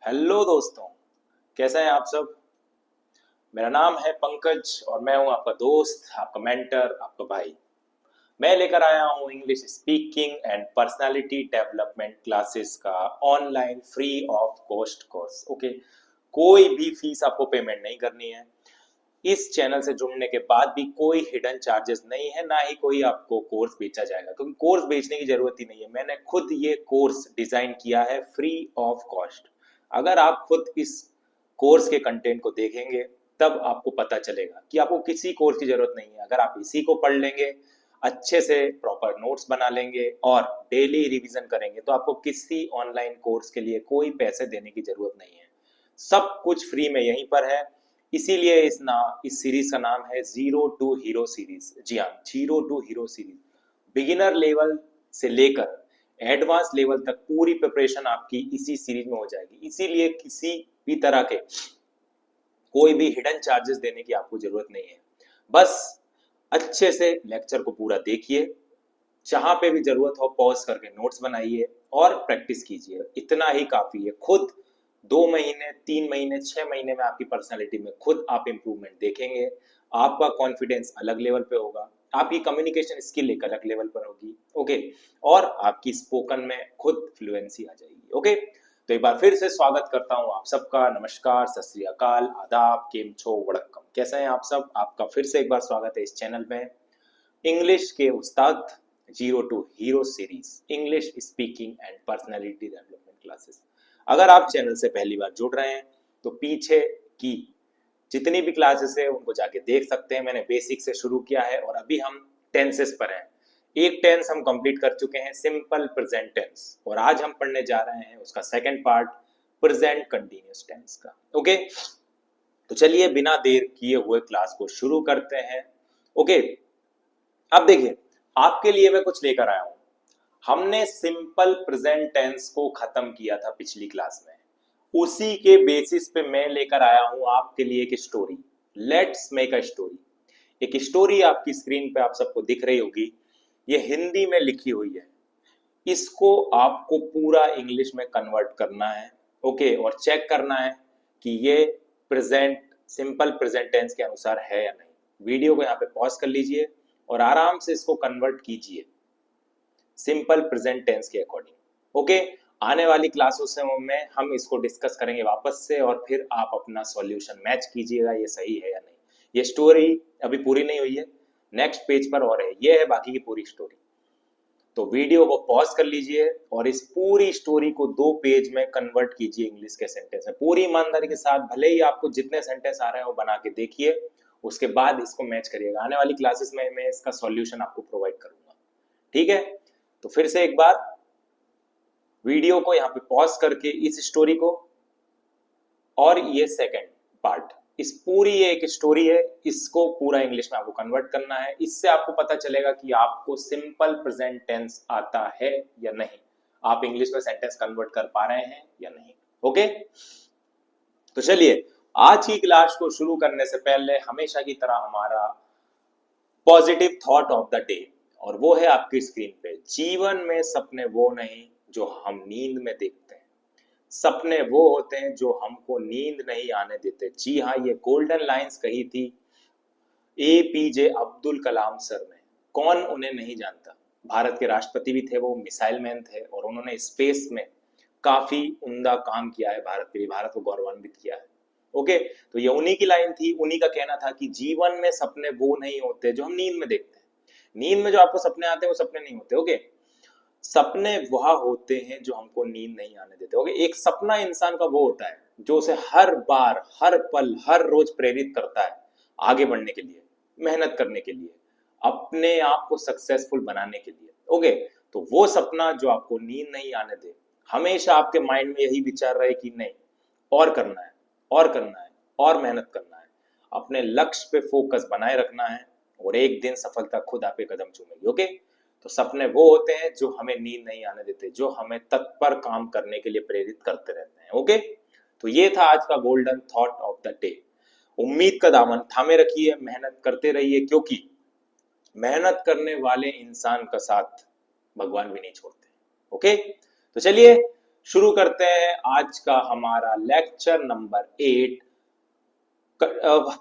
Hello दोस्तों, कैसे हैं आप सब। मेरा नाम है पंकज और मैं हूं आपका दोस्त, आपका मेंटर, आपका भाई। मैं लेकर आया हूं English speaking and personality development classes का online free of cost course. Okay, कोई भी फीस आपको पेमेंट नहीं करनी है। इस चैनल से जुड़ने के बाद भी कोई हिडन चार्जेस नहीं है, ना ही कोई आपको कोर्स बेचा जाएगा, क्योंकि कोर्स बेचने की जरूरत ही नहीं है। मैंने खुद ये कोर्स डिजाइन किया है फ्री ऑफ कॉस्ट। अगर आप खुद इस कोर्स के कंटेंट को देखेंगे तब आपको पता चलेगा कि आपको किसी कोर्स की जरूरत नहीं है। अगर आप इसी को पढ़ लेंगे, अच्छे से प्रॉपर नोट्स बना लेंगे और डेली रिवीजन करेंगे तो आपको किसी ऑनलाइन कोर्स के लिए कोई पैसे देने की जरूरत नहीं है। सब कुछ फ्री में यहीं पर है। इसीलिए इस सीरीज का नाम है जीरो टू हीरो सीरीज। जी हाँ, zero to hero series. Beginner level से लेकर एडवांस लेवल तक पूरी प्रिपरेशन आपकी इसी सीरीज में हो जाएगी। इसीलिए किसी भी तरह के कोई भी हिडन चार्जेस देने की आपको जरूरत नहीं है। बस अच्छे से लेक्चर को पूरा देखिए, जहां पे भी जरूरत हो पॉज करके नोट्स बनाइए और प्रैक्टिस कीजिए। इतना ही काफी है। खुद 2 महीने, 3 महीने, 6 महीने में आपकी पर्सनालिटी में खुद आप इंप्रूवमेंट देखेंगे। आपका कॉन्फिडेंस अलग लेवल पे होगा, आपकी कम्युनिकेशन स्किल एक अलग लेवल पर होगी। ओके, और आपकी स्पोकन में खुद फ्लुएंसी आ जाएगी। ओके, तो एक बार फिर से स्वागत करता हूं आप सबका। नमस्कार, सत श्री अकाल, आदाब, केम छो, वड़क्कम। कैसे हैं आप सब। आपका फिर से एक बार स्वागत है इस चैनल में, इंग्लिश के उस्ताद zero to hero series, English speaking and personality development classes. अगर आप चैनल से पहली बार जुड़ रहे हैं तो पीछे की जितनी भी क्लासेस है उनको जाके देख सकते हैं। मैंने बेसिक से शुरू किया है और अभी हम टेंसेस पर हैं। एक टेंस हम कंप्लीट कर चुके हैं, सिंपल प्रेजेंट टेंस, और आज हम पढ़ने जा रहे हैं उसका second part, present continuous tense का। ओके, तो चलिए बिना देर किए हुए क्लास को शुरू करते हैं। ओके, अब देखिए, आपके लिए मैं कुछ लेकर आया हूं। हमने सिंपल प्रेजेंट टेंस को खत्म किया था पिछली क्लास में। उसी के बेसिस पे मैं लेकर आया हूं आपके लिए एक story. Let's make a story. एक स्टोरी आपकी स्क्रीन पे आप सबको दिख रही होगी। ये हिंदी में लिखी हुई है। इसको आपको पूरा इंग्लिश में कन्वर्ट करना है। ओके, और चेक करना है कि ये प्रेजेंट, सिंपल प्रेजेंट टेंस के अनुसार है या नहीं। वीडियो को यहाँ पे पॉज कर लीजिए और आराम से इसको कन्वर्ट कीजिए सिंपल प्रेजेंट टेंस के अकॉर्डिंग। ओके, आने वाली क्लासों में हम इसको डिस्कस करेंगे वापस से और फिर आप अपना सॉल्यूशन मैच कीजिएगा ये सही है या नहीं। ये स्टोरी अभी पूरी नहीं हुई है, नेक्स्ट पेज पर और है, ये है बाकी की पूरी स्टोरी। तो वीडियो को पॉज कर लीजिए और इस पूरी स्टोरी को 2 पेज में कन्वर्ट कीजिए इंग्लिश के सेंटेंस में, पूरी ईमानदारी के साथ। भले ही आपको जितने सेंटेंस आ रहे हैं वो बना के देखिए, उसके बाद इसको मैच करिएगा। आने वाली क्लासेस में मैं इसका सॉल्यूशन आपको प्रोवाइड करूंगा। ठीक है, तो फिर से एक बार वीडियो को यहाँ पे पॉज करके इस स्टोरी को, और ये सेकंड पार्ट, इस पूरी ये एक स्टोरी है, इसको पूरा इंग्लिश में आपको कन्वर्ट करना है। इससे आपको पता चलेगा कि आपको सिंपल प्रेजेंट टेंस आता है या नहीं, आप इंग्लिश में सेंटेंस कन्वर्ट कर पा रहे हैं या नहीं। ओके, तो चलिए आज की क्लास को शुरू करने से पहले हमेशा की तरह हमारा positive thought of the day, और वो है आपकी स्क्रीन पे। जीवन में सपने वो नहीं जो हम नींद में देखते हैं, सपने वो होते हैं जो हमको नींद नहीं आने देते। जी हाँ, ये गोल्डन लाइंस कही थी APJ अब्दुल कलाम सर ने। कौन उन्हें नहीं जानता। भारत के राष्ट्रपति भी थे, वो मिसाइल मैन थे और उन्होंने स्पेस में काफी उम्दा काम किया है भारत के लिए, भारत को गौरवान्वित किया है। ओके, तो ये उन्हीं की लाइन थी, उन्हीं का कहना था कि जीवन में सपने वो नहीं होते जो हम नींद में देखते हैं। नींद में जो आपको सपने आते हैं वो सपने नहीं होते। ओके, सपने वह होते हैं जो हमको नींद नहीं आने देते। ओके, एक सपना इंसान का वो होता है जो उसे हर बार, हर पल, हर रोज प्रेरित करता है आगे बढ़ने के लिए, मेहनत करने के लिए, अपने आप को सक्सेसफुल बनाने के लिए। ओके, तो वो सपना जो आपको नींद नहीं आने दे, हमेशा आपके माइंड में यही विचार रहे कि नहीं, और करना है, और करना है, और मेहनत करना है, अपने लक्ष्य पे फोकस बनाए रखना है, और एक दिन सफलता खुद आपके कदम चूमेगी। ओके, तो सपने वो होते हैं जो हमें नींद नहीं आने देते, जो हमें तत्पर काम करने के लिए प्रेरित करते रहते हैं। ओके, तो ये था आज का golden thought of the day. उम्मीद का दामन थामे रखिए, मेहनत करते रहिए, क्योंकि मेहनत करने वाले इंसान का साथ भगवान भी नहीं छोड़ते। ओके, तो चलिए शुरू करते हैं आज का हमारा लेक्चर नंबर 8।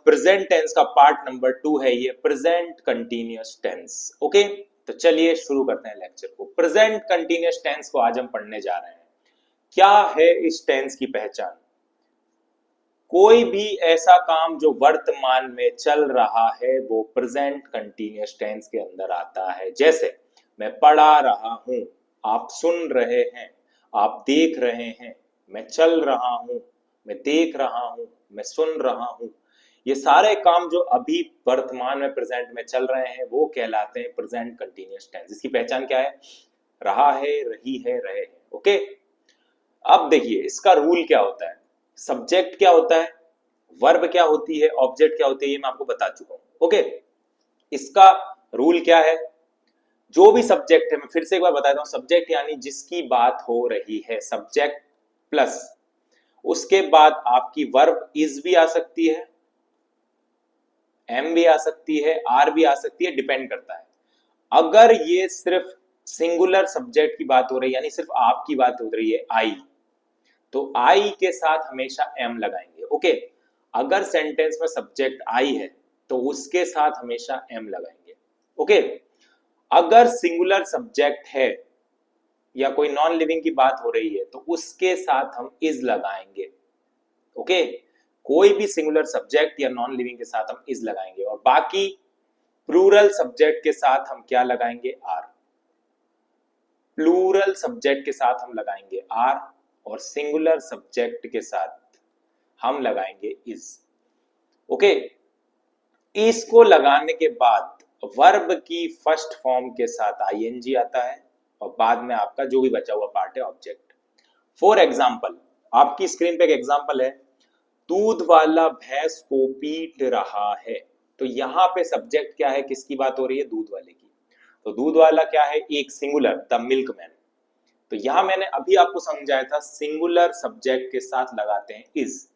प्रेजेंट टेंस का पार्ट नंबर 2 है ये, प्रेजेंट कंटिन्यूअस टेंस। ओके, तो चलिए शुरू करते हैं लेक्चर को। प्रेजेंट कंटिन्यूअस टेंस को आज हम पढ़ने जा रहे हैं। क्या है इस टेंस की पहचान? कोई भी ऐसा काम जो वर्तमान में चल रहा है वो प्रेजेंट कंटिन्यूअस टेंस के अंदर आता है। जैसे मैं पढ़ा रहा हूं, आप सुन रहे हैं, आप देख रहे हैं, मैं चल रहा हूं, मैं देख रहा हूं, मैं सुन रहा हूं। ये सारे काम जो अभी वर्तमान में प्रेजेंट में चल रहे हैं वो कहलाते हैं प्रेजेंट कंटिन्यूअस टेंस। इसकी पहचान क्या है? रहा है, रही है, रहे हैं। ओके, अब देखिए इसका रूल क्या होता है। सब्जेक्ट क्या होता है, वर्ब क्या होती है, ऑब्जेक्ट क्या होती है, ये मैं आपको बता चुका हूं। ओके, इसका रूल क्या है? जो भी सब्जेक्ट है, मैं फिर से एक बार बताता हूं, सब्जेक्ट यानी जिसकी बात हो रही है, सब्जेक्ट प्लस उसके बाद आपकी वर्ब इज भी आ सकती है, एम भी आ सकती है, आर भी आ सकती है, डिपेंड करता है। अगर ये सिर्फ सिंगुलर सब्जेक्ट की बात हो रही है, यानी सिर्फ आपकी बात हो रही है, आई, तो आई के साथ हमेशा एम लगाएंगे। ओके, अगर सेंटेंस में सब्जेक्ट आई है तो उसके साथ हमेशा एम लगाएंगे। ओके, अगर सिंगुलर सब्जेक्ट है या कोई नॉन लिविंग की बात हो रही है तो उसके साथ हम इज लगाएंगे। ओके, कोई भी सिंगुलर सब्जेक्ट या नॉन लिविंग के साथ हम इज लगाएंगे, और बाकी प्लूरल सब्जेक्ट के साथ हम क्या लगाएंगे? आर। प्लूरल सब्जेक्ट के साथ हम लगाएंगे आर, और सिंगुलर सब्जेक्ट के साथ हम लगाएंगे इज। ओके, इसको लगाने के बाद वर्ब की फर्स्ट फॉर्म के साथ आईएनजी आता है, और बाद में आपका जो भी बचा हुआ पार्ट है ऑब्जेक्ट। फॉर एग्जाम्पल, आपकी स्क्रीन पे एक एग्जाम्पल है, दूध वाला भैंस को पीट रहा है। तो यहां पे सब्जेक्ट क्या है, किसकी बात हो रही है? दूध वाले की। तो दूध वाला क्या है? एक सिंगुलर, द मिल्कमैन। तो यहां मैंने अभी आपको समझाया था सिंगुलर सब्जेक्ट के साथ लगाते हैं इज।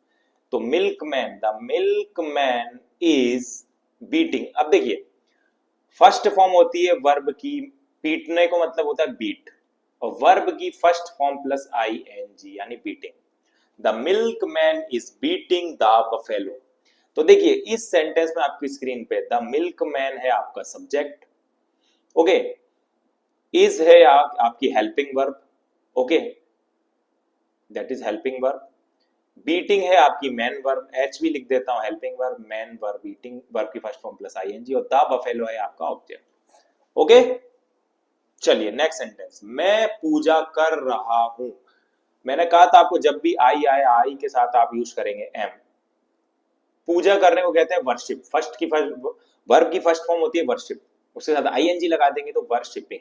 तो milkman, the milkman is beating. अब देखिए फर्स्ट फॉर्म होती है वर्ब की, पीटने को मतलब होता है बीट, और वर्ब की first form plus I N G यानी beating. The milkman is beating the buffalo. तो देखिए इस सेंटेंस में आपकी स्क्रीन पे द मिल्कमैन है आपका सब्जेक्ट। ओके, इज है आपकी helping verb. Okay, that is helping verb. Beating है आपकी मैन वर्ब, एच भी लिख देता हूं, helping verb, man verb, beating verb की फर्स्ट फॉर्म प्लस आईएनजी, और द बफेलो है आपका ऑब्जेक्ट। ओके, चलिए नेक्स्ट सेंटेंस, मैं पूजा कर रहा हूं। मैंने कहा था आपको जब भी आई आए, आई के साथ आप यूज करेंगे एम। पूजा करने को कहते हैं वर्शिप। वर्ब की फर्स्ट फॉर्म होती है वर्शिप, उसके साथ आईएनजी लगा देंगे तो वर्शिपिंग।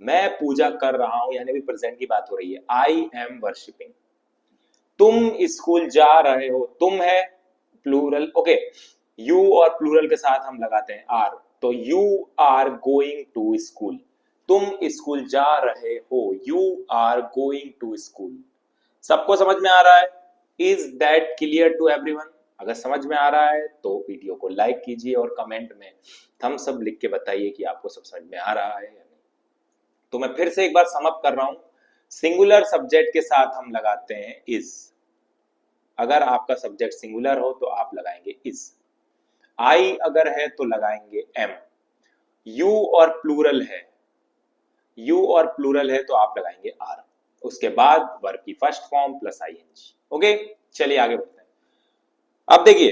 मैं पूजा कर रहा हूं यानी भी प्रेजेंट की बात हो रही है, आई एम वर्शिपिंग। तुम स्कूल जा रहे हो, तुम है प्लूरल। ओके, यू और प्लूरल के साथ हम लगाते हैं आर, तो you are going to school. तुम स्कूल जा रहे हो, you are going to school. सबको समझ में आ रहा है? Is that clear to everyone? अगर समझ में आ रहा है तो वीडियो को लाइक कीजिए और कमेंट में थम्स अप लिख के बताइए कि आपको सब समझ में आ रहा है या नहीं। तो मैं फिर से एक बार सम अप कर रहा हूं, सिंगुलर सब्जेक्ट के साथ हम लगाते हैं इज। अगर आपका सब्जेक्ट सिंगुलर हो तो आप लगाएंगे इज, आई अगर है तो लगाएंगे एम, यू और प्लूरल है, यू और प्लूरल है तो आप लगाएंगे आर, उसके बाद वर्ब की first form plus ING. Okay, चलिए आगे बढ़ते हैं। अब देखिए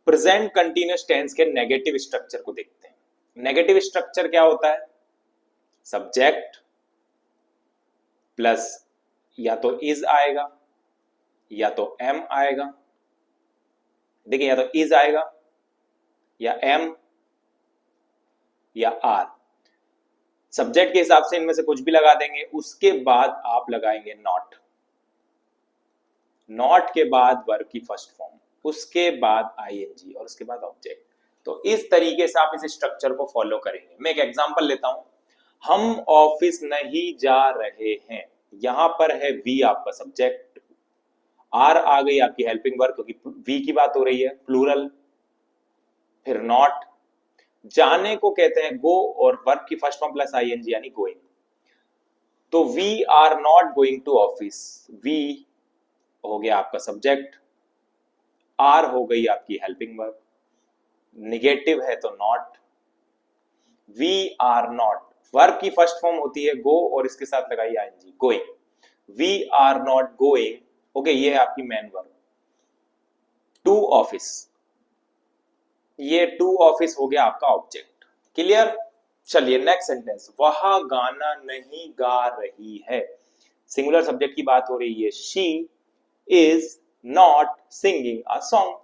प्रेजेंट कंटिन्यूअस टेंस के नेगेटिव स्ट्रक्चर को देखते हैं। नेगेटिव स्ट्रक्चर क्या होता है? सब्जेक्ट प्लस या तो इज आएगा या तो एम आएगा। देखिए या तो इज आएगा या एम या आर, सब्जेक्ट के हिसाब से इनमें से कुछ भी लगा देंगे। उसके बाद आप लगाएंगे नॉट, नॉट के बाद वर्ब की फर्स्ट फॉर्म, उसके बाद आईएनजी और उसके बाद ऑब्जेक्ट। तो इस तरीके से आप इस स्ट्रक्चर को फॉलो करेंगे। मैं एक एग्जांपल लेता हूं, हम ऑफिस नहीं जा रहे हैं। यहां पर है वी आपका सब्जेक्ट, आर आ गई आपकी हेल्पिंग वर्ब क्योंकि वी की बात हो रही है प्लूरल, फिर नॉट। जाने को कहते हैं गो और वर्ब की फर्स्ट फॉर्म प्लस आईएनजी यानी गोइंग। तो we are not going to office, we हो गया आपका सब्जेक्ट, आर हो गई आपकी हेल्पिंग वर्ब, निगेटिव है तो not, we are not, verb की फर्स्ट फॉर्म होती है गो और इसके साथ लगाई ING, going, we are not going, okay, ये है आपकी मेन वर्ब, टू ऑफिस, ये टू ऑफिस हो गया आपका ऑब्जेक्ट, क्लियर। चलिए नेक्स्ट सेंटेंस, वह गाना नहीं गा रही है, सिंगुलर सब्जेक्ट की बात हो रही है, she is not singing a song,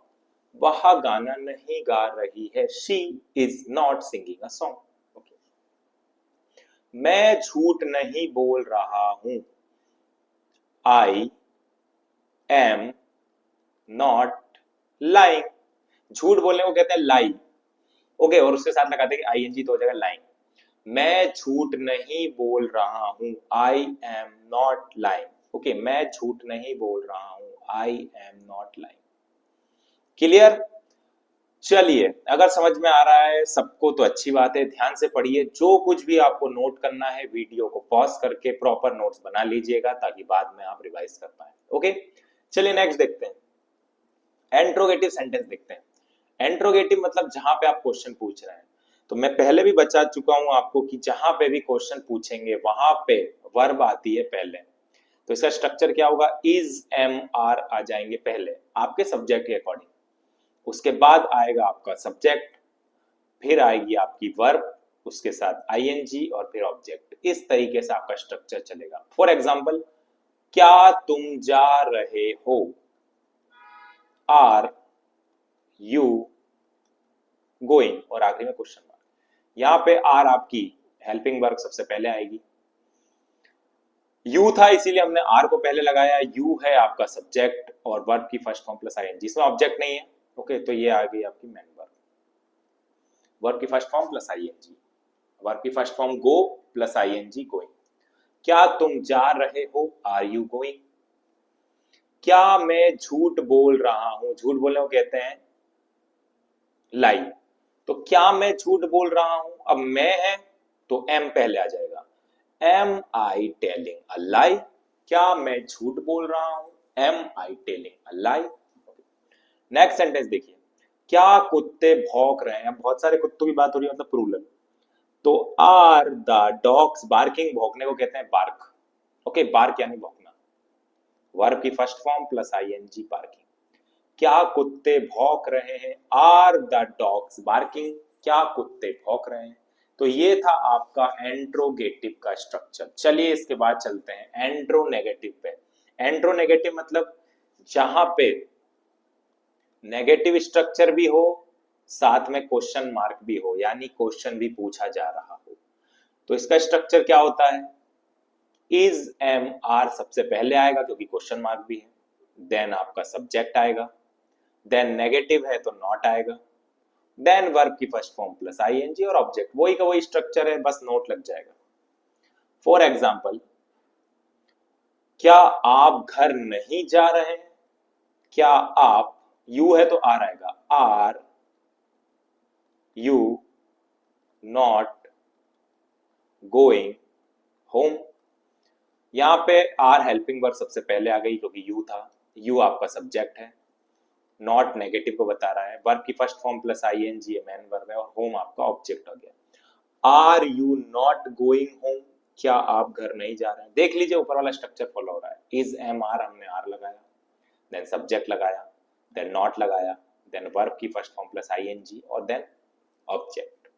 वह गाना नहीं गा रही है, she is not singing a song. मैं झूठ नहीं बोल रहा हूं, आई एम नॉट लाइंग, झूठ बोलने को कहते हैं लाई, ओके, और उसके साथ लगाते हैं आईएनजी तो हो जाएगा लाइंग, मैं झूठ नहीं बोल रहा हूं, I am not lying, okay, मैं झूठ नहीं बोल रहा हूं, I am not lying, clear. चलिए अगर समझ में आ रहा है सबको तो अच्छी बात है, ध्यान से पढ़िए, जो कुछ भी आपको नोट करना है वीडियो को पॉज करके प्रॉपर नोट्स बना लीजिएगा ताकि बाद में आप रिवाइज कर पाए, ओके। चलिए नेक्स्ट देखते हैं, इंट्रोगेटिव सेंटेंस देखते हैं। इंट्रोगेटिव मतलब जहां पे आप क्वेश्चन पूछ रहे हैं, तो मैं पहले भी बता चुका हूं आपको कि जहां पे भी क्वेश्चन पूछेंगे वहां पे वर्ब आती है पहले, तो इसका स्ट्रक्चर क्या होगा, इज एम आर आ जाएंगे पहले आपके सब्जेक्ट के अकॉर्डिंग, उसके बाद आएगा आपका सब्जेक्ट, फिर आएगी आपकी वर्ब, उसके साथ आईएनजी और फिर ऑब्जेक्ट, इस तरीके से आपका स्ट्रक्चर चलेगा। फॉर एग्जांपल, क्या तुम जा रहे हो, आर यू गोइंग, और आखिरी में क्वेश्चन मार्क, यहां पे आर आपकी हेल्पिंग वर्ब सबसे पहले आएगी, यू था इसीलिए हमने आर को पहले लगाया, यू है आपका सब्जेक्ट और वर्ब की फर्स्ट फॉर्म प्लस आईएनजी, इसमें ऑब्जेक्ट नहीं है, ओके, तो ये आ गई आपकी मेन वर्ब, वर्ब की first form plus ING, verb की first form go plus ING going, क्या तुम जा रहे हो, आर यू गोइंग, क्या मैं झूठ बोल रहा हूं, झूठ बोलने को कहते हैं लाई, तो क्या मैं झूठ बोल रहा हूं, अब मैं है तो एम पहले आ जाएगा, एम आई टेलिंग अ लाई, क्या मैं झूठ बोल रहा हूं, am I telling a lie. Next sentence देखिए, क्या कुत्ते भौंक रहे हैं, बहुत सारे कुत्तों की बात हो रही है मतलब प्लूरल, तो आर द डॉग्स बार्किंग, भौंकने को कहते हैं बार्क, ओके, बार्क यानी भौंकना, वर्ब की first form plus ING barking, क्या कुत्ते भौंक रहे हैं, आर द डॉग्स बार्किंग, क्या कुत्ते भौंक रहे हैं, तो ये था आपका एंट्रोगेटिव का स्ट्रक्चर। चलिए इसके बाद चलते हैं एंट्रोनेगेटिव पे। एंट्रोनेगेटिव मतलब जहां पे नेगेटिव स्ट्रक्चर भी हो साथ में क्वेश्चन मार्क भी हो, यानी क्वेश्चन भी पूछा जा रहा हो, तो इसका स्ट्रक्चर क्या होता है, इज एम आर सबसे पहले आएगा क्योंकि क्वेश्चन मार्क भी है, देन आपका सब्जेक्ट आएगा, देन नेगेटिव है तो नॉट आएगा, देन वर्ब की फर्स्ट फॉर्म प्लस आईएनजी और ऑब्जेक्ट, वही का वही स्ट्रक्चर है, बस नोट लग जाएगा। फॉर एग्जाम्पल, क्या आप घर नहीं जा रहे हैं, क्या आप, यू है तो आर आएगा, are you not going home, यहां पे आर हेल्पिंग वर्ब सबसे पहले आ गई क्योंकि यू था, यू आपका सब्जेक्ट है, नॉट नेगेटिव को बता रहा है, वर्ब की first form plus ING main verb है और होम आपका ऑब्जेक्ट हो गया। Are you not going home, क्या आप घर नहीं जा रहे हैं, देख लीजिए ऊपर वाला स्ट्रक्चर फॉलो हो रहा है, इज एम आर हमने आर लगाया, देन सब्जेक्ट लगाया, देन नॉट लगाया, देन वर्ब की फर्स्ट फॉर्म प्लस आईएनजी और देन ऑब्जेक्ट।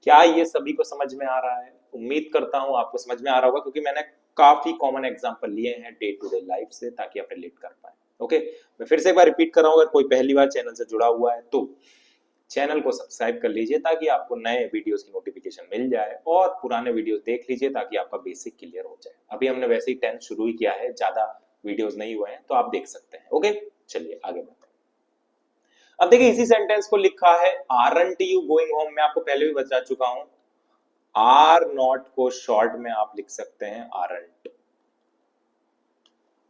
क्या ये सभी को समझ में आ रहा है, उम्मीद करता हूं आपको समझ में आ रहा होगा क्योंकि मैंने काफी कॉमन एग्जांपल लिए हैं डे टू डे लाइफ से ताकि आप रिलेट कर पाए, ओके। मैं फिर से एक बार रिपीट कर रहा हूं, अगर कोई पहली बार चैनल से जुड़ा हुआ है तो चैनल को सब्सक्राइब कर लीजिए ताकि आपको नए वीडियोस की नोटिफिकेशन मिल जाए और पुराने वीडियोस देख लीजिए ताकि आपका बेसिक क्लियर हो जाए। अभी हमने वैसे ही 10 शुरू ही किया है, ज्यादा वीडियोस नहीं हुए हैं तो आप देख सकते हैं, ओके। चलिए आगे बढ़ते हैं। अब देखिए इसी सेंटेंस को लिखा है आरंट यू गोइंग होम, मैं आपको पहले भी बता चुका हूं, आर नॉट को शॉर्ट में आप लिख सकते हैं आरंट,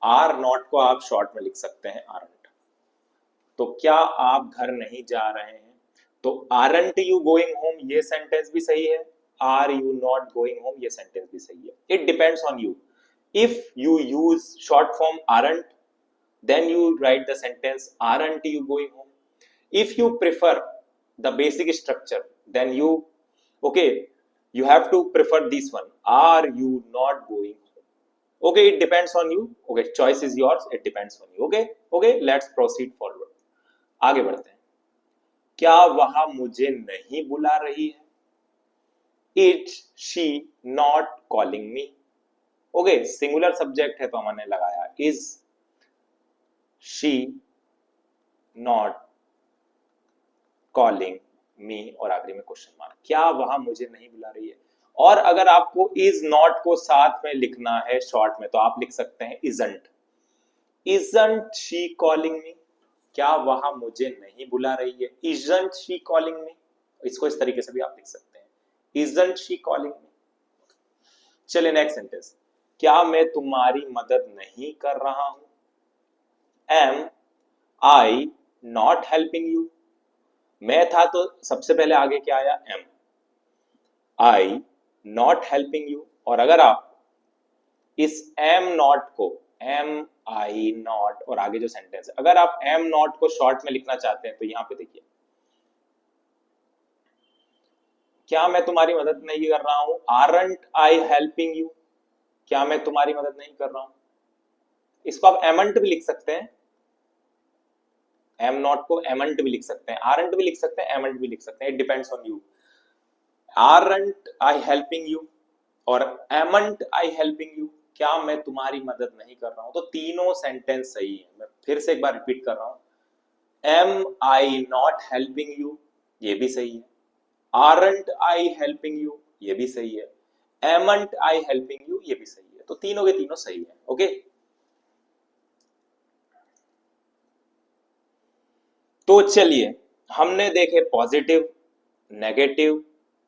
आर नॉट को आप शॉर्ट में लिख सकते हैं आरंट, तो क्या आप घर नहीं जा रहे हैं, तो आरंट यू गोइंग होम ये सेंटेंस भी सही है are you not going home, ये सेंटेंस भी सही है. It depends on you. If you use short form aren't, then you write the sentence aren't you going home. If you prefer the basic structure, then you, okay, you have to prefer this one, are you not going home. Okay, it depends on you. Okay, choice is yours, it depends on you. Okay, okay, let's proceed forward. आगे बढ़ते हैं. क्या वह मुझे नहीं बुला रही है? Is she not calling me? Okay, singular subject है तो हमने लगाया is she not calling me और आखिरी में क्वेश्चन मार्क. क्या वह मुझे नहीं बुला रही है? और अगर आपको is not को साथ में लिखना है शॉर्ट में तो आप लिख सकते हैं isn't. Isn't she calling me? क्या वह मुझे नहीं बुला रही है? Isn't she calling me? इसको इस तरीके से भी आप लिख सकते हैं. Isn't she calling me? चलिए नेक्स्ट सेंटेंस. क्या मैं तुम्हारी मदद नहीं कर रहा हूं? Am I not helping you? मैं था तो सबसे पहले आगे क्या आया? am. I not helping you. और अगर आप इस am not को am I not और आगे जो सेंटेंस है, अगर आप am not को शॉर्ट में लिखना चाहते हैं तो यहां पे देखिए, क्या मैं तुम्हारी मदद नहीं कर रहा हूं? Aren't I helping you? क्या मैं तुम्हारी मदद नहीं कर रहा हूं? इसको आप amn't भी लिख सकते हैं. am not को amn't भी लिख सकते हैं, aren't भी लिख सकते हैं, amn't भी लिख सकते हैं. It depends on you. Aren't I helping you और amn't I helping you? क्या मैं तुम्हारी मदद नहीं कर रहा हूं? तो तीनों सेंटेंस सही है. मैं फिर से एक बार रिपीट कर रहा हूं. Am I not helping you? ये भी सही है. Aren't I helping you? ये भी सही है. Amn't I helping you? ये भी सही है. तो तीनों के तीनों सही है. ओके, तो चलिए हमने देखे पॉजिटिव, नेगेटिव,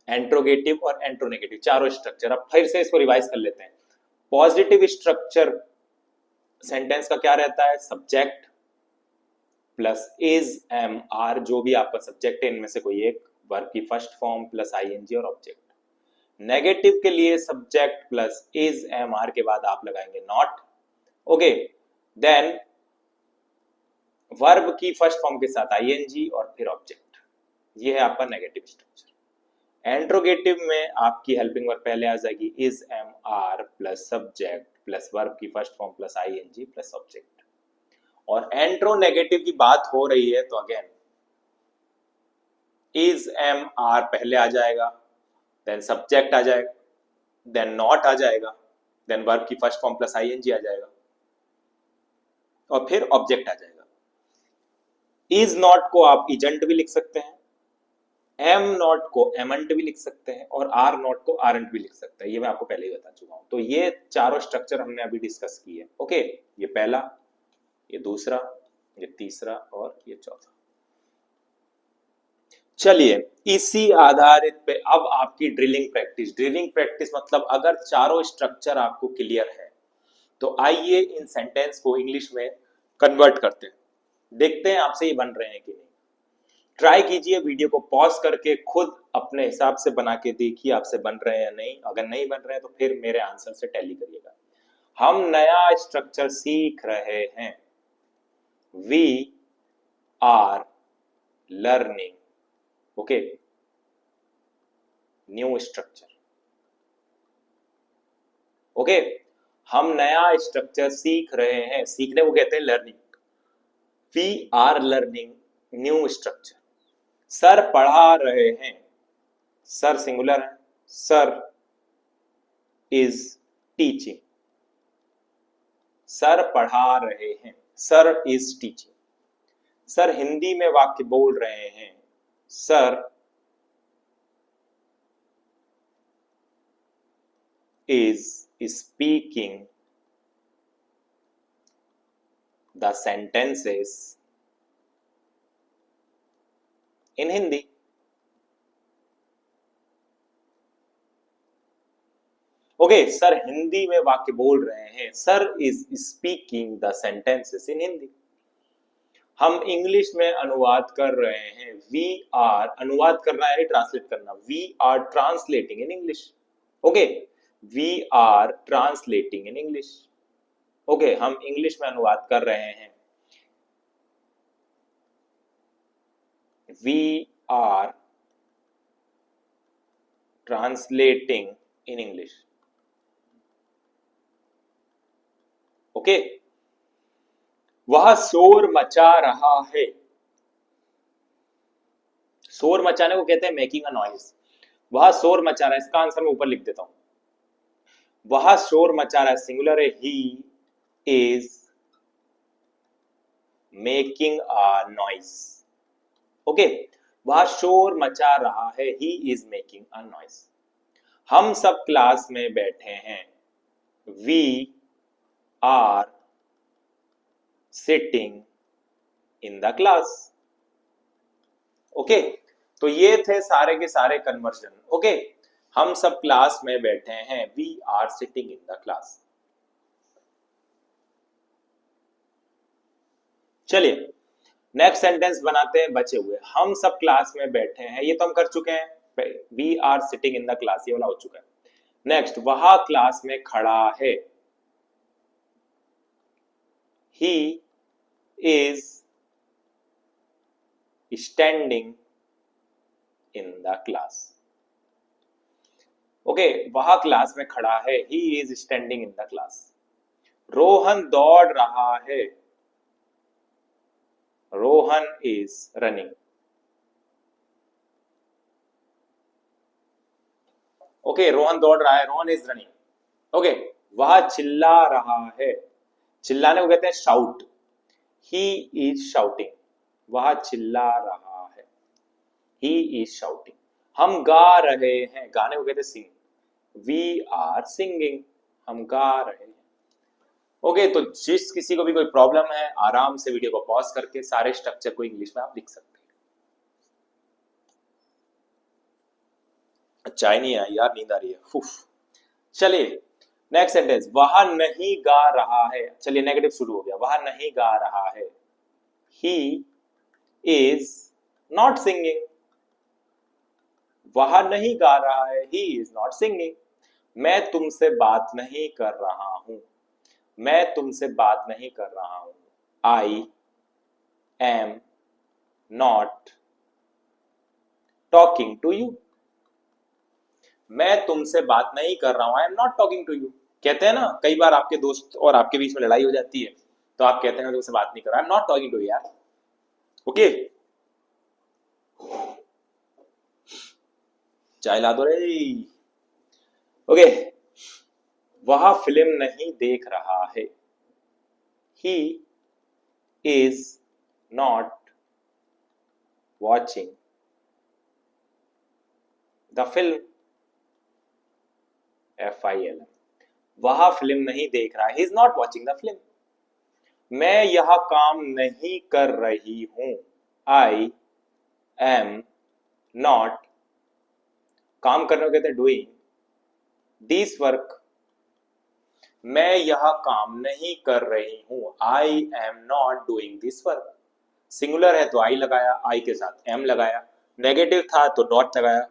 एंट्रोगेटिव और एंट्रोनेगेटिव चारों स्ट्रक्चर. अब फिर से इसको रिवाइज कर लेते हैं. पॉजिटिव स्ट्रक्चर सेंटेंस का क्या रहता है? Subject plus is am are, जो भी आपका सब्जेक्ट है इनमें से कोई एक, वर्ब की फर्स्ट फॉर्म प्लस आईएनजी और ऑब्जेक्ट. नेगेटिव के लिए subject plus is am are के बाद आप लगाएंगे नॉट. ओके, देन वर्ब की फर्स्ट फॉर्म के साथ आईएनजी और फिर ऑब्जेक्ट. ये है आपका नेगेटिव स्ट्रक्चर. एंट्रोगेटिव में आपकी हेल्पिंग वर्ब पहले आ जाएगी is am are plus subject plus verb की first form plus ING plus object. और एंट्रोनेगेटिव की बात हो रही है तो अगेन इज एम आर पहले आ जाएगा, देन सब्जेक्ट आ जाएगा, देन नॉट आ जाएगा, देन वर्ब की फर्स्ट फॉर्म प्लस आईएनजी आ जाएगा और फिर ऑब्जेक्ट आ जाएगा. इज नॉट को आप इजेंट भी लिख सकते हैं, एम नॉट को एमंट भी लिख सकते हैं और आर नॉट को आरंट भी लिख सकते हैं. ये मैं आपको पहले ही बता चुका हूं. तो ये चारों स्ट्रक्चर हमने अभी डिस्कस किए. ओके, ये पहला, ये दूसरा, ये तीसरा और ये चौथा. चलिए इसी आधारित पे अब आपकी ड्रिलिंग प्रैक्टिस. ड्रिलिंग प्रैक्टिस मतलब अगर चारों स्ट्रक्चर आपको क्लियर है तो आइए इन सेंटेंस को इंग्लिश में कन्वर्ट करते हैं. देखते हैं आपसे ये बन रहे हैं कि नहीं. ट्राई कीजिए, वीडियो को पॉज करके खुद अपने हिसाब से बना के देखिए आपसे बन रहे हैं या नहीं. अगर नहीं बन रहे हैं तो फिर मेरे आंसर से टैली करिएगा. हम नया स्ट्रक्चर सीख रहे हैं. We are learning. Okay, new structure. Okay, हम नया स्ट्रक्चर सीख रहे हैं. सीखने को कहते हैं learning. We are learning new structure. Sir पढ़ा रहे हैं. सर सिंगुलर है. Sir is teaching. सर पढ़ा रहे हैं. Sir is teaching. Sir Hindi में वाक्य बोल रहे हैं. Sir is speaking the sentences in Hindi. Okay, sir Hindi में वाक्य बोल रहे हैं. Sir is speaking the sentences in Hindi. हम इंग्लिश में अनुवाद कर रहे हैं। वी आर, अनुवाद करना यानी ट्रांसलेट करना। We are translating in English. Okay, we are translating in English. Okay, हम इंग्लिश में अनुवाद कर रहे हैं। We are translating in English. Okay, वह शोर मचा रहा है। शोर मचाने को कहते हैं मेकिंग अ नॉइज। वह शोर मचा रहा है, इसका आंसर मैं ऊपर लिख देता हूं। वह शोर मचा रहा है, सिंगुलर है। He is making a noise. Okay, वह शोर मचा रहा है। He is making a noise. हम सब क्लास में बैठे हैं। We are sitting in the class. Okay, तो ये थे सारे के सारे कन्वर्जन। ओके, हम सब क्लास में बैठे हैं। We are sitting in the class. चलिए नेक्स्ट सेंटेंस बनाते हैं बचे हुए। हम सब क्लास में बैठे हैं, ये तो हम कर चुके हैं। We are sitting in the class, ये वाला हो चुका है। नेक्स्ट, वह क्लास में खड़ा है। He is standing in the class. Okay, वह क्लास में खड़ा है। He is standing in the class. Rohan दौड़ रहा है। Rohan is running. Okay, Rohan दौड़ रहा है। Rohan is running. ओके, वह चिल्ला रहा है। चिल्लाने को कहते हैं शाउट। He is shouting. वह चिल्ला रहा है। He is shouting. हम गा रहे हैं। गाने को कहते हैं सिंग। We are singing. हम गा रहे हैं। ओके, तो जिस किसी को भी कोई प्रॉब्लम है, आराम से वीडियो को पॉज करके सारे स्ट्रक्चर को इंग्लिश में आप लिख सकते हैं। चाय नहीं आई यार, नींद आ रही है। चलिए नेक्स्ट सेंटेंस, वह नहीं गा रहा है। चलिए नेगेटिव शुरू हो गया। वह नहीं गा रहा है। He is not singing. वह नहीं गा रहा है। He is not singing. मैं तुमसे बात नहीं कर रहा हूं। मैं तुमसे बात नहीं कर रहा हूं। I am not talking to you. मैं तुमसे बात नहीं कर रहा हूं। I am not talking to you. कहते हैं ना, कई बार आपके दोस्त और आपके बीच में लड़ाई हो जाती है, तो आप कहते हैं तुमसे बात नहीं कर रहा। I am not talking to you यार। ओके, चाय ला दो रे। ओके, वह फिल्म नहीं देख रहा है। He is not watching the film. FILM। वह फिल्म नहीं देख रहा है। He is not watching the film. मैं यह काम नहीं कर रही हूं। आई एम नॉट, काम करने को कहते हैं डूइंग दिस वर्क। मैं यह काम नहीं कर रही हूं। I am not doing this work. Singular है तो आई लगाया, आई के साथ एम लगाया। नेगेटिव था तो नॉट लगाया।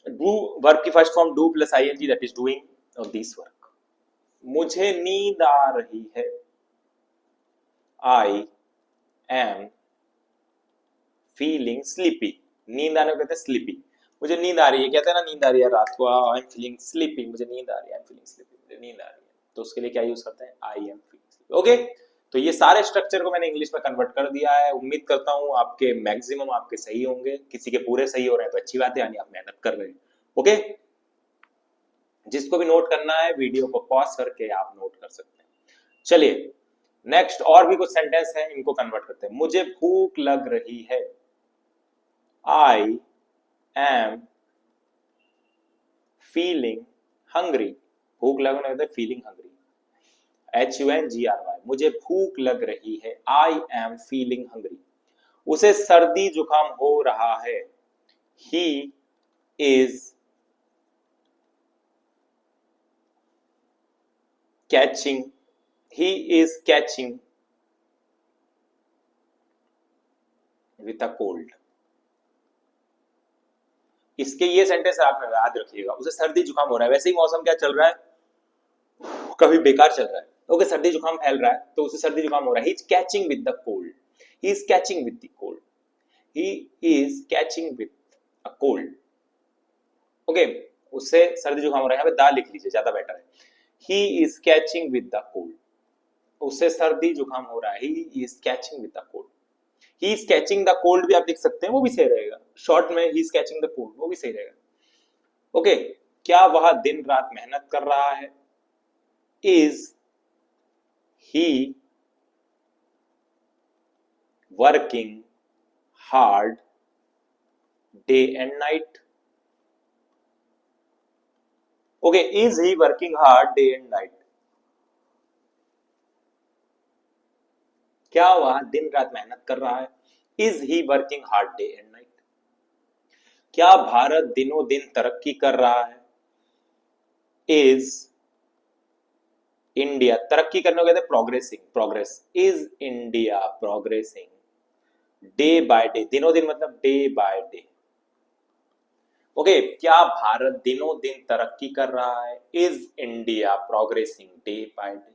डू, वर्ब की first form do plus ING, that is doing of this work. मुझे नींद आ रही है। I am feeling sleepy. नींद आने को कहते हैं स्लीपी। मुझे नींद आ रही है, कहते हैं ना नींद आ रही है रात को, आई एम फीलिंग स्लीपी। मुझे नींद आ रही है, आई एम फीलिंग स्लीपी। मुझे नींद आ रही है, तो उसके लिए क्या यूज करते हैं? I am feeling sleepy. Okay, तो ये सारे स्ट्रक्चर को मैंने इंग्लिश में कन्वर्ट कर दिया है। उम्मीद करता हूं आपके मैक्सिमम आपके सही होंगे। किसी के पूरे सही हो रहे हैं तो अच्छी बात है, यानी आप मेहनत कर रहे हैं। ओके, जिसको भी नोट करना है वीडियो को पॉज करके आप नोट कर सकते हैं। चलिए नेक्स्ट, और भी कुछ सेंटेंस हैं, इनको कन्वर्ट करते हैं। मुझे भूख लग रही है। I am feeling hungry. भूख लगने होता है फीलिंग हंग्री। HUNGRY। मुझे भूख लग रही है। I am feeling hungry. उसे सर्दी जुकाम हो रहा है। He is catching. He is catching with a cold. इसके ये सेंटेंस आप याद रखिएगा, उसे सर्दी जुकाम हो रहा है। वैसे ही मौसम क्या चल रहा है, कभी बेकार चल रहा है, ओके, सर्दी जुकाम फैल रहा है तो उसे सर्दी जुकाम हो रहा है। He is catching with the cold, he is catching with the cold, he is catching with a cold, okay, उससे सर्दी जुकाम हो रहा है। यहाँ पे दा लिख लीजिए, ज्यादा बेटर है। He is catching with the cold, उससे सर्दी जुकाम हो रहा है। He is catching with the cold, he is catching the cold भी आप लिख सकते हैं, वो भी सही रहेगा। शॉर्ट में he is catching the cold, वो भी सही रहेगा। ओके, क्या वह दिन रात मेहनत कर रहा है, is he working hard day and night, okay, is he working hard day and night, क्या वह दिन रात मेहनत कर रहा है, is he working hard day and night, क्या भारत दिनों दिन तरक्की कर रहा है, इज इंडिया, तरक्की करने को कहते हैं progressing, progress, is India progressing day by day, दिनों दिन मतलब डे बाय डे, ओके, क्या भारत दिनों दिन तरक्की कर रहा है, is India progressing day by day,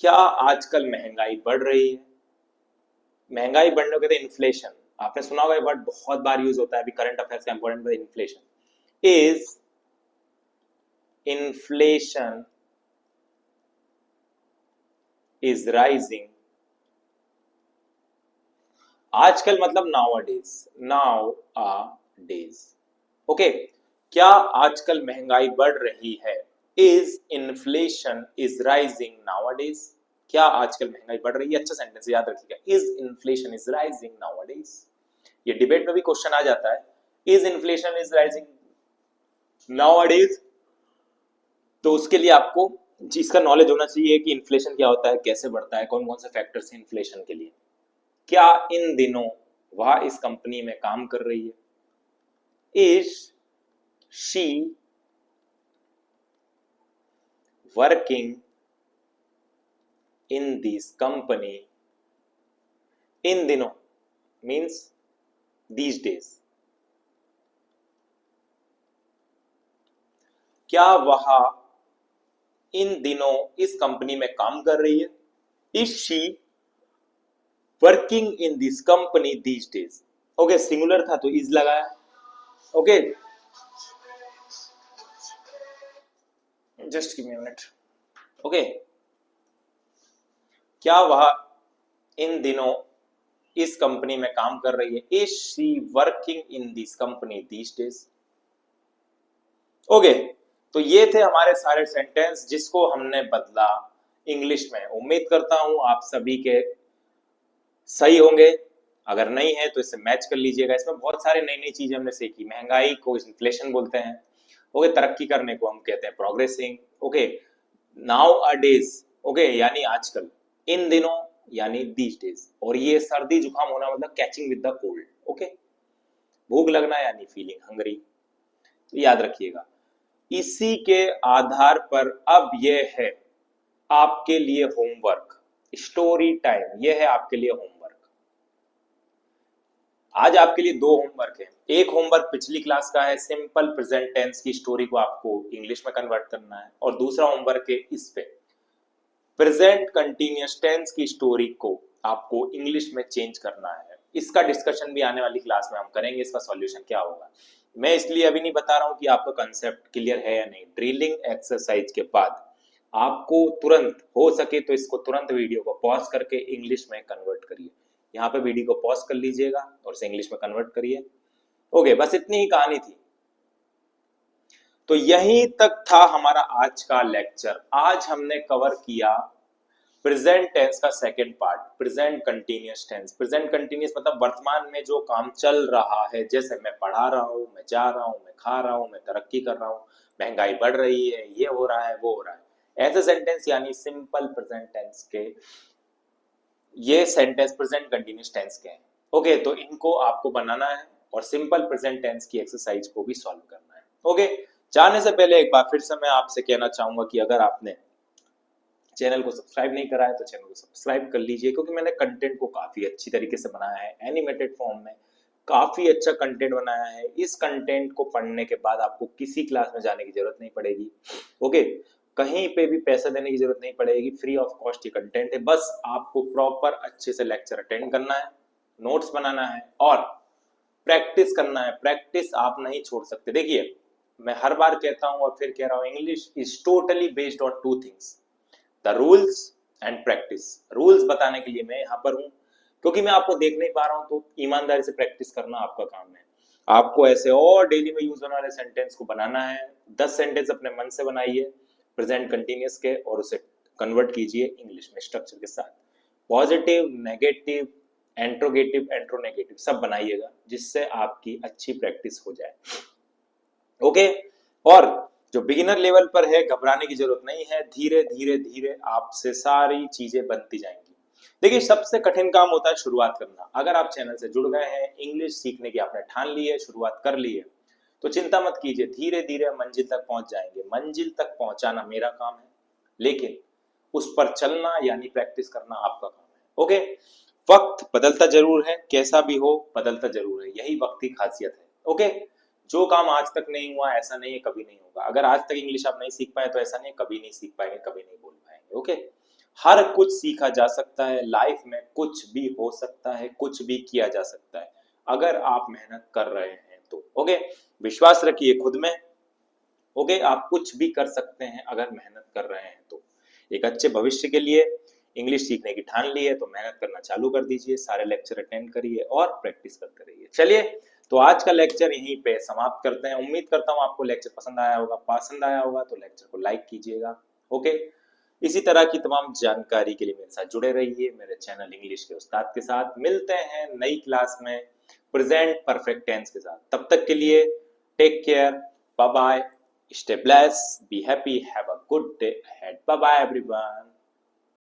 क्या आजकल महंगाई बढ़ रही है, महंगाई बढ़ने को कहते हैं इन्फ्लेशन, आपने सुना होगा ये वर्ड बहुत बार यूज होता है, अभी करंट अफेयर्स का इंपॉर्टेंट है inflation, is inflation is rising, आजकल मतलब नाउ डेज, ओके, क्या आजकल महंगाई बढ़ रही है, is inflation is rising nowadays, क्या आजकल महंगाई बढ़ रही है, अच्छा सेंटेंस याद रखिएगा, is inflation is rising nowadays, ये डिबेट में भी क्वेश्चन आ जाता है, is inflation is rising nowadays, तो उसके लिए आपको जिसका नॉलेज होना चाहिए कि इन्फ्लेशन क्या होता है, कैसे बढ़ता है, कौन कौन से फैक्टर्स हैं इन्फ्लेशन के लिए, क्या इन दिनों वह इस कंपनी में काम कर रही है, is she working in this company, इन दिनों मीन्स दीज डेज, क्या वह इन दिनों इस कंपनी में काम कर रही है, is she working in this company these days, okay, singular था तो इज लगाया, okay, just give me a minute, okay, क्या वह इन दिनों इस कंपनी में काम कर रही है, is she working in this company these days, okay, तो ये थे हमारे सारे सेंटेंस जिसको हमने बदला इंग्लिश में। उम्मीद करता हूं आप सभी के सही होंगे, अगर नहीं है तो इससे मैच कर लीजिएगा। इसमें बहुत सारे नई नई चीजें हमने सीखी, महंगाई को इन्फ्लेशन बोलते हैं, ओके, तरक्की करने को हम कहते हैं प्रोग्रेसिंग, ओके, नाउ अ डेज, ओके, यानी आजकल, इन दिनों यानी दीज डेज, और ये सर्दी जुकाम होना मतलब catching with the cold, okay, भूख लगना यानी फीलिंग हंग्री, तो याद रखिएगा। इसी के आधार पर अब यह है आपके लिए होमवर्क, स्टोरी टाइम, यह है आपके लिए होमवर्क। आज आपके लिए दो होमवर्क है, एक होमवर्क पिछली क्लास का है, सिंपल प्रेजेंट टेंस की स्टोरी को आपको इंग्लिश में कन्वर्ट करना है, और दूसरा होमवर्क है इस पे प्रेजेंट कंटिन्यूअस टेंस की स्टोरी को आपको इंग्लिश में चेंज करना है। इसका डिस्कशन भी आने वाली क्लास में हम करेंगे, इसका सॉल्यूशन क्या होगा। मैं इसलिए अभी नहीं बता रहा हूं कि आपका कंसेप्ट क्लियर है या नहीं। ड्रिलिंग एक्सरसाइज के बाद आपको तुरंत हो सके तो इसको तुरंत वीडियो को पॉज करके इंग्लिश में कन्वर्ट करिए। यहाँ पे वीडियो को पॉज कर लीजिएगा और इसे इंग्लिश में कन्वर्ट करिए। ओके, बस इतनी ही कहानी थी। तो यहीं तक था हमारा आज का लेक्चर। आज हमने कवर किया प्रेजेंट टेंस का second part, present continuous tense. Present continuous मतलब वर्तमान में जो काम चल रहा है, जैसे मैं पढ़ा रहा हूं, मैं जा रहा हूं, मैं खा रहा हूं, मैं तरक्की कर रहा हूं, महंगाई बढ़ रही है, ये हो रहा है, वो हो रहा है, ऐसे सेंटेंस यानी सिंपल प्रेजेंट टेंस के ये सेंटेंस प्रेजेंट कंटिन्यूअस टेंस के हैं। ओके, तो इनको आपको बनाना है और सिंपल प्रेजेंट टेंस की एक्सरसाइज को भी सॉल्व करना है। ओके, जाने से पहले एक बार फिर से मैं आपसे कहना चाहूंगा कि अगर आपने चैनल को सब्सक्राइब नहीं करा है तो चैनल को सब्सक्राइब कर लीजिए, क्योंकि मैंने कंटेंट को काफी अच्छी तरीके से बनाया है, एनिमेटेड फॉर्म में काफी अच्छा कंटेंट बनाया है। इस कंटेंट को पढ़ने के बाद आपको किसी क्लास में जाने की जरूरत नहीं पड़ेगी, ओके, कहीं पे भी पैसा देने की जरूरत नहीं पड़ेगी, फ्री ऑफ कॉस्ट ये कंटेंट है। बस आपको प्रॉपर अच्छे से लेक्चर अटेंड करना है, नोट्स बनाना है और प्रैक्टिस करना है। प्रैक्टिस आप नहीं छोड़ सकते। देखिए, मैं हर बार कहता हूं और फिर कह रहा हूं, English is totally based on two things, the rules and practice. Rules बताने के लिए मैं यहाँ पर हूँ, क्योंकि मैं आपको देख नहीं पा रहा हूँ, तो ईमानदारी से प्रैक्टिस करना आपका काम है। आपको ऐसे और डेली में यूज होने वाले सेंटेंस को बनाना है। 10 सेंटेंस अपने मन से बनाइए प्रेजेंट कंटिन्यूअस के, और उसे कन्वर्ट कीजिए इंग्लिश में स्ट्रक्चर के साथ। पॉजिटिव, नेगेटिव, एंट्रोगेटिव, एंट्रोनेगेटिव सब बनाइएगा, जिससे आपकी अच्छी प्रैक्टिस हो जाए, ओके। और जो बिगिनर लेवल पर है, घबराने की जरूरत नहीं है, धीरे धीरे धीरे आपसे सारी चीजें बनती जाएंगी। देखिए, सबसे कठिन काम होता है शुरुआत करना। अगर आप चैनल से जुड़ गए हैं, इंग्लिश सीखने की आपने ठान ली है, शुरुआत कर ली है, तो चिंता मत कीजिए, धीरे धीरे मंजिल तक पहुंच जाएंगे। मंजिल तक पहुंचाना मेरा काम है, लेकिन उस पर चलना यानी प्रैक्टिस करना आपका काम है, ओके। वक्त बदलता जरूर है, कैसा भी हो बदलता जरूर है, यही वक्त की खासियत है, ओके। जो काम आज तक नहीं हुआ ऐसा नहीं है कभी नहीं होगा। अगर आज तक इंग्लिश आप नहीं सीख पाए तो ऐसा नहीं है कभी नहीं सीख पाएंगे, कभी नहीं बोल पाएंगे, ओके। हर कुछ सीखा जा सकता है, लाइफ में कुछ भी हो सकता है, कुछ भी किया जा सकता है, अगर आप मेहनत कर रहे हैं तो, ओके। विश्वास रखिए खुद में, ओके। आप कुछ भी कर सकते हैं अगर मेहनत कर रहे हैं तो। एक अच्छे भविष्य के लिए इंग्लिश सीखने की ठान ली है तो मेहनत करना चालू कर दीजिए, सारे लेक्चर अटेंड करिए और प्रैक्टिस करते रहिए। चलिए, तो आज का लेक्चर यहीं पे समाप्त करते हैं। उम्मीद करता हूँ आपको लेक्चर पसंद आया होगा। पसंद आया होगा तो लेक्चर को लाइक कीजिएगा, ओके। इसी तरह की तमाम जानकारी के लिए मेरे साथ जुड़े रहिए, मेरे चैनल इंग्लिश के उस्ताद के साथ। मिलते हैं नई क्लास में प्रेजेंट परफेक्ट टेंस के साथ। तब तक के लिए take care, bye bye, stay blessed, be happy, have a good day ahead. Bye bye everyone.